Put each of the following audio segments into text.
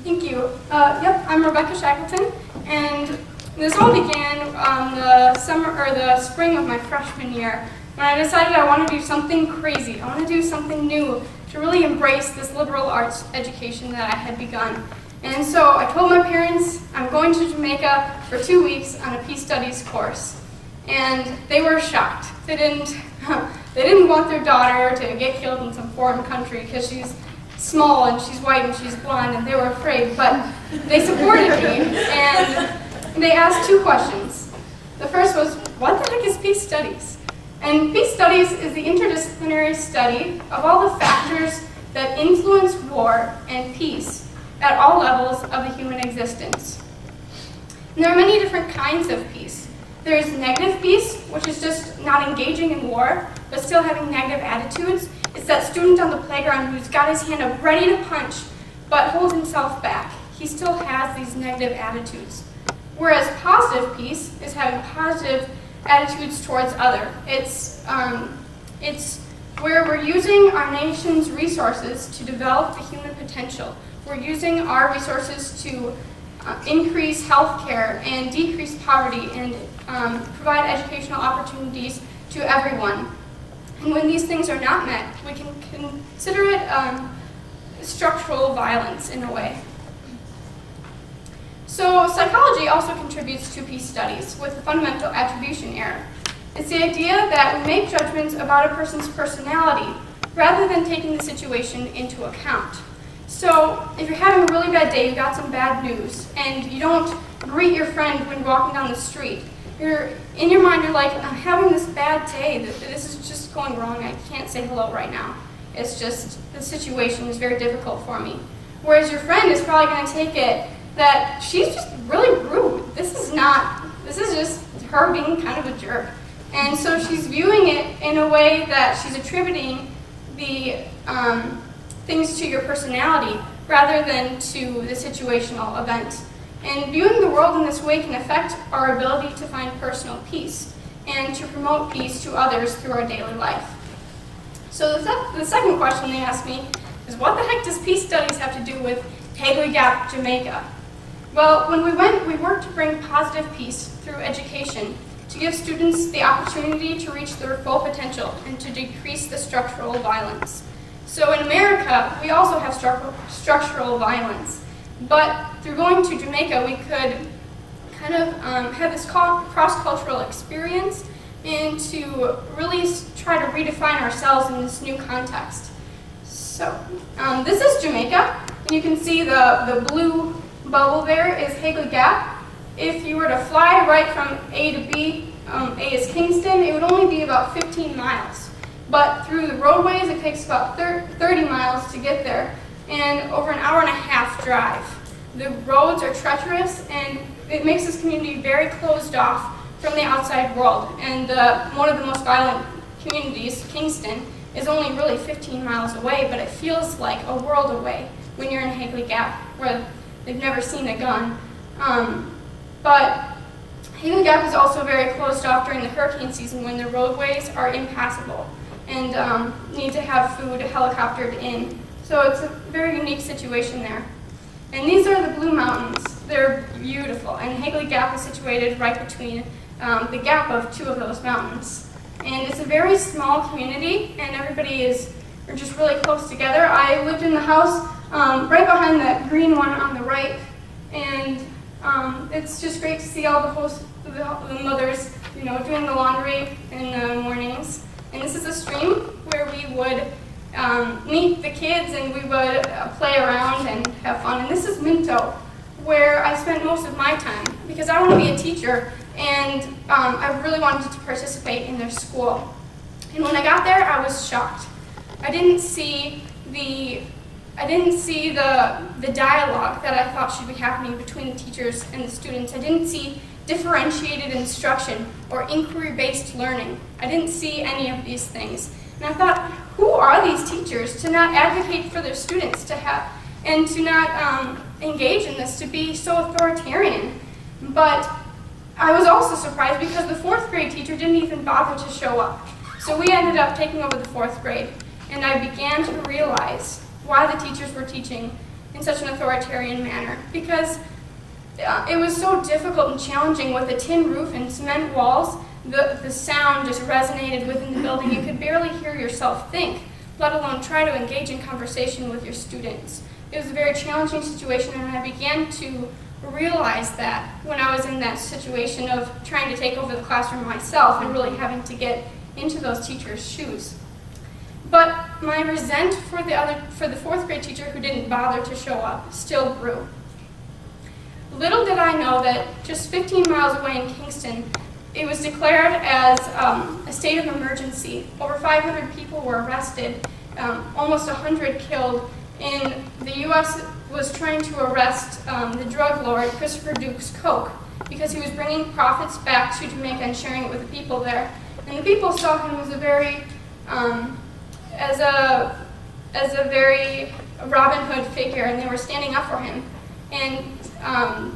Thank you. Yep, I'm Rebecca Shackleton, and this all began the spring of my freshman year when I decided I want to do something crazy. I want to do something new to really embrace this liberal arts education that I had begun. And so I told my parents I'm going to Jamaica for 2 weeks on a peace studies course, and they were shocked. They didn't want their daughter to get killed in some foreign country because she's small and she's white and she's blonde, and they were afraid, but they supported me, and they asked 2 questions. The first was, what the heck is peace studies? And peace studies is the interdisciplinary study of all the factors that influence war and peace at all levels of the human existence. And there are many different kinds of peace. There's negative peace, which is just not engaging in war, but still having negative attitudes. It's that student on the playground who's got his hand up ready to punch, but holds himself back. He still has these negative attitudes. Whereas positive peace is having positive attitudes towards other. It's where we're using our nation's resources to develop the human potential. We're using our resources to increase healthcare and decrease poverty and provide educational opportunities to everyone. And when these things are not met, we can consider it structural violence in a way. So psychology also contributes to peace studies with the fundamental attribution error. It's the idea that we make judgments about a person's personality rather than taking the situation into account. So if you're having a really bad day, you got some bad news, and you don't greet your friend when walking down the street, in your mind you're like, I'm having this bad day, this is just going wrong, I can't say hello right now. It's just, the situation is very difficult for me. Whereas your friend is probably going to take it that she's just really rude. This is just her being kind of a jerk. And so she's viewing it in a way that she's attributing the things to your personality rather than to the situational event. And viewing the world in this way can affect our ability to find personal peace and to promote peace to others through our daily life. So the second question they asked me is, what the heck does peace studies have to do with Hagley Gap, Jamaica? Well, when we went, we worked to bring positive peace through education, to give students the opportunity to reach their full potential and to decrease the structural violence. So in America, we also have structural violence, but through going to Jamaica, we could kind of have this cross-cultural experience and to really try to redefine ourselves in this new context. So this is Jamaica, and you can see the blue bubble there is Hagley Gap. If you were to fly right from A to B, A is Kingston, it would only be about 15 miles. But through the roadways, it takes about 30 miles to get there, and over an hour and a half drive. The roads are treacherous, and it makes this community very closed off from the outside world. And one of the most violent communities, Kingston, is only really 15 miles away, but it feels like a world away when you're in Hagley Gap, where they've never seen a gun. But Hagley Gap is also very closed off during the hurricane season when the roadways are impassable and need to have food helicoptered in. So it's a very unique situation there. And these are the Blue Mountains. They're beautiful, and Hagley Gap is situated right between the gap of 2 of those mountains. And it's a very small community, and everybody are just really close together. I lived in the house right behind that green one on the right, and it's just great to see all the mothers, doing the laundry in the mornings. And this is a stream where we would meet the kids and we would play around and have fun. And this is Minto, where I spent most of my time because I want to be a teacher, and I really wanted to participate in their school. And when I got there, I was shocked. I didn't see the dialogue that I thought should be happening between the teachers and the students. I didn't see differentiated instruction or inquiry-based learning. I didn't see any of these things. And I thought, who are these teachers to not advocate for their students and to not engage in this, to be so authoritarian? But I was also surprised because the 4th grade teacher didn't even bother to show up. So we ended up taking over the 4th grade, and I began to realize why the teachers were teaching in such an authoritarian manner, because it was so difficult and challenging with a tin roof and cement walls. The sound just resonated within the building. You could barely hear yourself think, let alone try to engage in conversation with your students. It was a very challenging situation, and I began to realize that when I was in that situation of trying to take over the classroom myself and really having to get into those teachers' shoes. But my resent for the fourth grade teacher who didn't bother to show up still grew. Little did I know that just 15 miles away in Kingston, it was declared as a state of emergency. Over 500 people were arrested, almost 100 killed, and the U.S. was trying to arrest the drug lord Christopher Duke's Coke because he was bringing profits back to Jamaica and sharing it with the people there. And the people saw him as a very, very Robin Hood figure, and they were standing up for him. And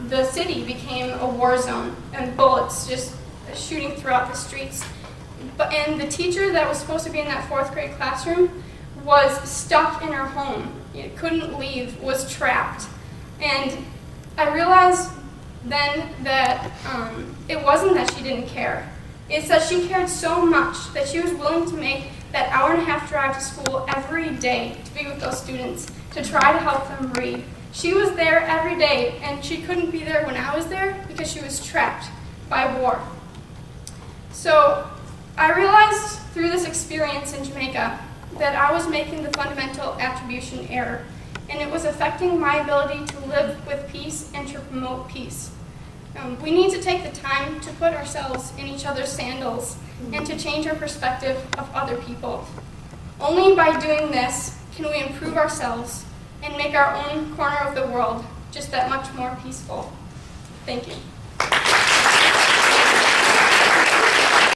the city became a war zone, and bullets just shooting throughout the streets. And the teacher that was supposed to be in that fourth grade classroom was stuck in her home. Couldn't leave, was trapped. And I realized then that it wasn't that she didn't care. It's that she cared so much that she was willing to make that hour-and-a-half drive to school every day to be with those students, to try to help them read. She was there every day, and she couldn't be there when I was there because she was trapped by war. So I realized through this experience in Jamaica that I was making the fundamental attribution error, and it was affecting my ability to live with peace and to promote peace. We need to take the time to put ourselves in each other's sandals and to change our perspective of other people. Only by doing this can we improve ourselves and make our own corner of the world just that much more peaceful. Thank you.